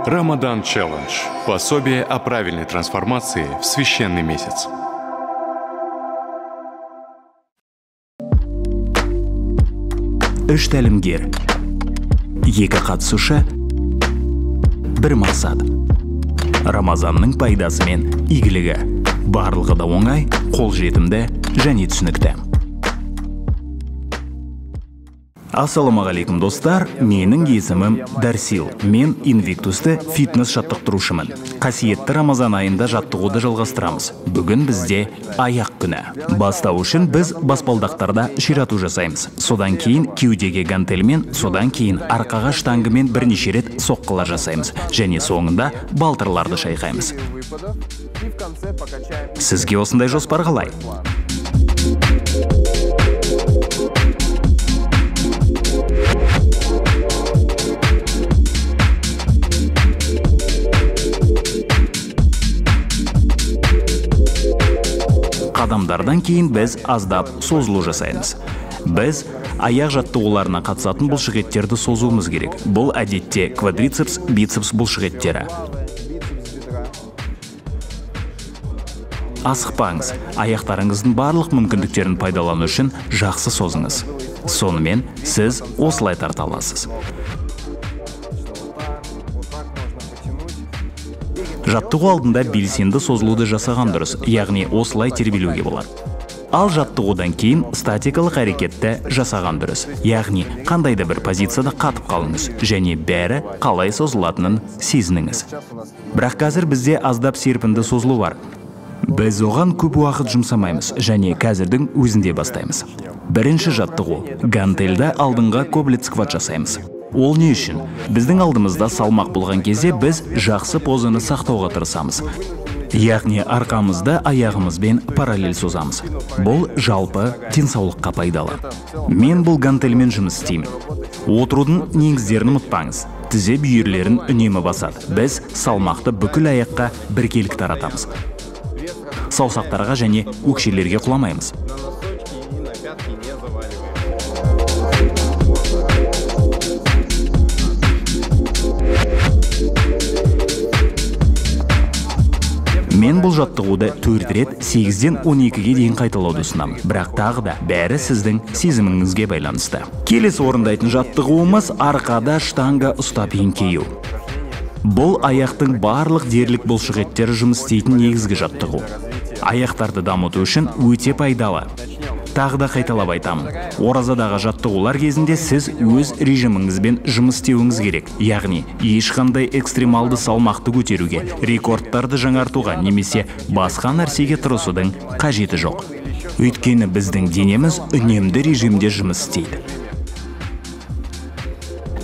Рамадан Челлендж. Пособие о правильной трансформации в священный месяц. Үш тәлімгер. Екі қатысушы. Бір мақсат. Рамазанның пайдасы мен игілігі. Барлығы да оңай, қолжетімді және түсінікті. Ассаламағалейкум достар, менің есімім Дарсил. Мен Invictus'ты фитнес жаттықтырушымын. Қасиетті Рамазан айында жаттығуды жалғастырамыз. Бүгін бізде аяқ күні. Бастау үшін біз баспалдақтарда ширату жасаймыз. Содан кейін кеудеге гантельмен, содан кейін арқаға штангымен бірнеше рет соққылар жасаймыз. Және соңында балтырларды шайқаймыз. Сізге осындай жоспар қалай? Қадамдардан кейін біз аздап созылу жасаймыз. Біз аяқ жаттығуларына қатысатын бұлшықеттерді созуымыз керек. Бұл әдетте квадрицепс, бицепс бұлшықеттері. Асықпаңыз. Аяқтарыңыздың барлық мүмкіндіктерін пайдалану үшін жақсы созыңыз. Сонымен сіз осылай тарта аласыз. Жаттығу алдында белсенді созылуды жасаған дұрыс, яғни осылай тербелуге болады. Ал жаттығудан кейін статикалық әрекетті жасаған дұрыс, яғни қандайда бір позицияда қатып қалыңыз және бәрі қалай созылатынын сезініңіз. Бірақ қазір бізде аздап серпінді созылу бар. Біз оған көп уақыт жұмсамаймыз және қазірдің өзінде бастаймыз. Бірінші жаттығу. Гантельді алдыңға коблет скват жасаймыз. Ол не үшін? Біздің алдымызда салмақ болған кезде біз жақсы позаны сақтауға тырысамыз. Яғни арқамызды аяғымызбен параллель созамыз. Бұл жалпы денсаулыққа пайдалы. Мен бұл гантельмен жұмыс істеймін. Отырудың негіздерін ұмытпаңыз. Тізе бүйірлерін үнемі басады. Біз салмақты бүкіл аяққа біркелкі таратамыз. Саусақтарға және өкшелерге құламаймыз. Мен бұл жаттығуды 4 рет 8-ден 12-ге дейін қайталауды ұсынамын. Бірақ тағы да бәрі сіздің сезіміңізге байланысты. Келесі орындайтын жаттығуымыз арқада штанга ұстап еңкею. Бұл аяқтың барлық дерлік бұлшықеттері жұмыс істейтін негізгі жаттығу. Аяқтарды дамыту үшін өте пайдалы. Тағы да қайталап айтамын. Оразадағы жаттығулар кезінде сіз өз режиміңізбен жұмыс істеуіңіз керек. Яғни, ешқандай экстремалды салмақты көтеруге, рекордтарды жаңартуға немесе басқа нәрсеге тырысудың қажеті жоқ. Өйткені біздің денеміз үнемді режимде жұмыс істейді.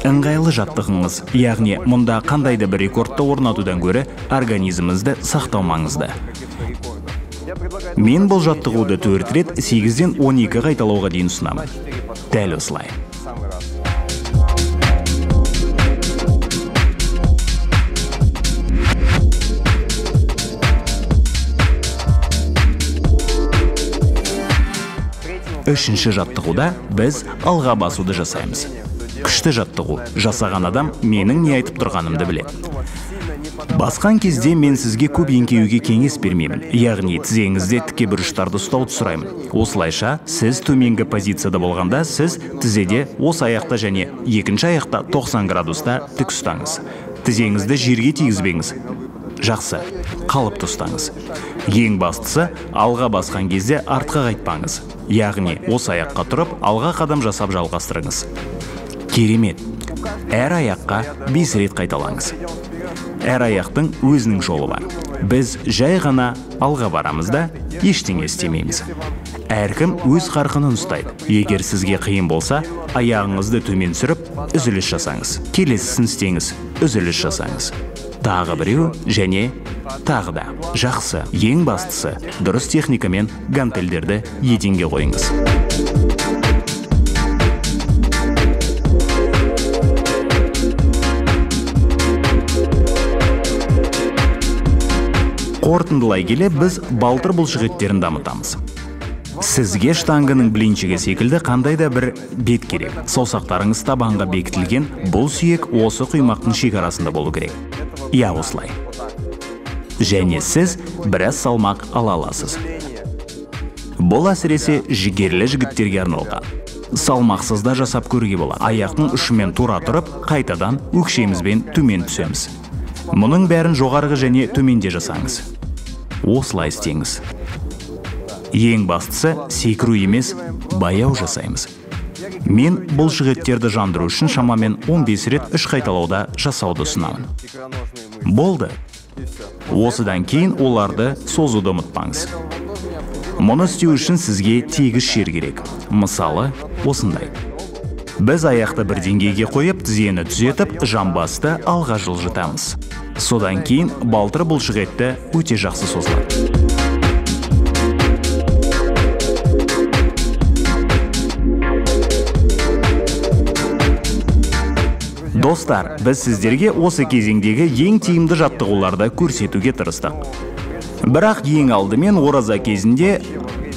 Ыңғайлы жаттығыңыз, яғни мұнда қандайды бір рекордты орнатудан гөрі организміңізді сақтау маңызды. Мен бұл жаттығуды 4 рет 8-ден 12 қайталауға дейін ұсынамын. Дәл осылай. Үшінші жаттығуда біз алға басуды жасаймыз. Күшті жаттығу. Жасаған адам менің не айтып тұрғанымды біледі. Басқан кезде мен сізге көп еңкеуге кеңес бермеймін. Яғни тізеңізде тіке бұрыштарды ұстауды сұраймын. Осылайша, сіз төменгі позицияда болғанда, сіз тізеде осы аяқта және екінші аяқта 90 градуста тік ұстаңыз. Тізеңізді жерге тигізбеңіз. Жақсы, қалыпты ұстаңыз. Ең бастысы, алға басқан кезде артқа қайтпаңыз. Яғни осы аяққа тұрып, алға қадам жасап жалғастырыңыз. Керемет. Әр аяққа 5 рет қайталаңыз. Әр аяқтың өзінің жолы бар. Біз жай ғана алға барамыз да, ештеңе істемейміз. Әркім өз қарқынын ұстайды. Егер сізге қиын болса, аяғыңызды төмен сүріп, үзіліс жасаңыз. Келесісін істеңіз, үзіліс жасаңыз. Тағы біреу және тағы да. Жақсы. Ең бастысы, дұрыс техникамен гантельдерді еденге қойыңыз. Қорытындылай келе біз балтыр бұлшықеттерін дамытамыз. Сізге штангының блинчигі секілді қандай да бір бет керек. Саусақтарыңыз табанға бекітілген, бұл сүйек осы құймақтың шекарасында болу керек. Я осылай. Және сіз біраз салмақ ала аласыз. Бұл әсіресе жігерлі жігіттерге арналған. Салмақсызда жасап көруге болады. Аяқтың ұшымен тура тұрып, қайтадан өкшемізбен төмен түсеміз. Мұның бәрін жоғарғы және төменде жасаңыз. Осылай істеңіз. Ең бастысы секіру емес, баяу жасаймыз. Мен бұл жігіттерді жандыру үшін шамамен 15 рет 3 қайталауда жасауды ұсынамын. Болды. Осыдан кейін оларды созуды ұмытпаңыз. Мұны істеу үшін сізге тегіс жер керек. Мысалы, осындай. Біз аяқты бір деңгейге қойып, тізені түзетіп, жамбасты алға жылжытамыз. Содан кейін балтыр бұлшықетті өте жақсы созылады. Достар, біз сіздерге осы кезеңдегі ең тиімді жаттығуларды көрсетуге тырыстық. Бірақ ең алдымен ораза кезінде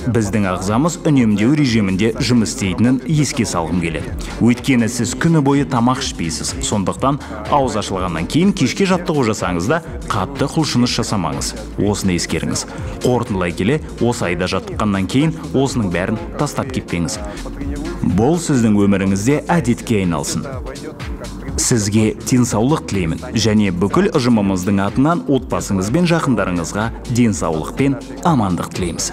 біздің ағзамыз үнемдеу режимінде жұмыс істейтінін еске салғым келеді. Өйткені сіз күні бойы тамақ ішпейсіз. Сондықтан ауыз ашылғаннан кейін кешке жаттығу жасаңыз да қатты құлшыныс жасамаңыз. Осыны ескеріңіз. Қорытындылай келе, осы айда жаттыққаннан кейін осының бәрін тастап кетпеңіз. Бұл сіздің өміріңізде әдетке айналсын. Сізге денсаулық тілеймін және бүкіл ұжымымыздың атынан отбасыңыз бен жақындарыңызға денсаулық пен амандық тілейміз.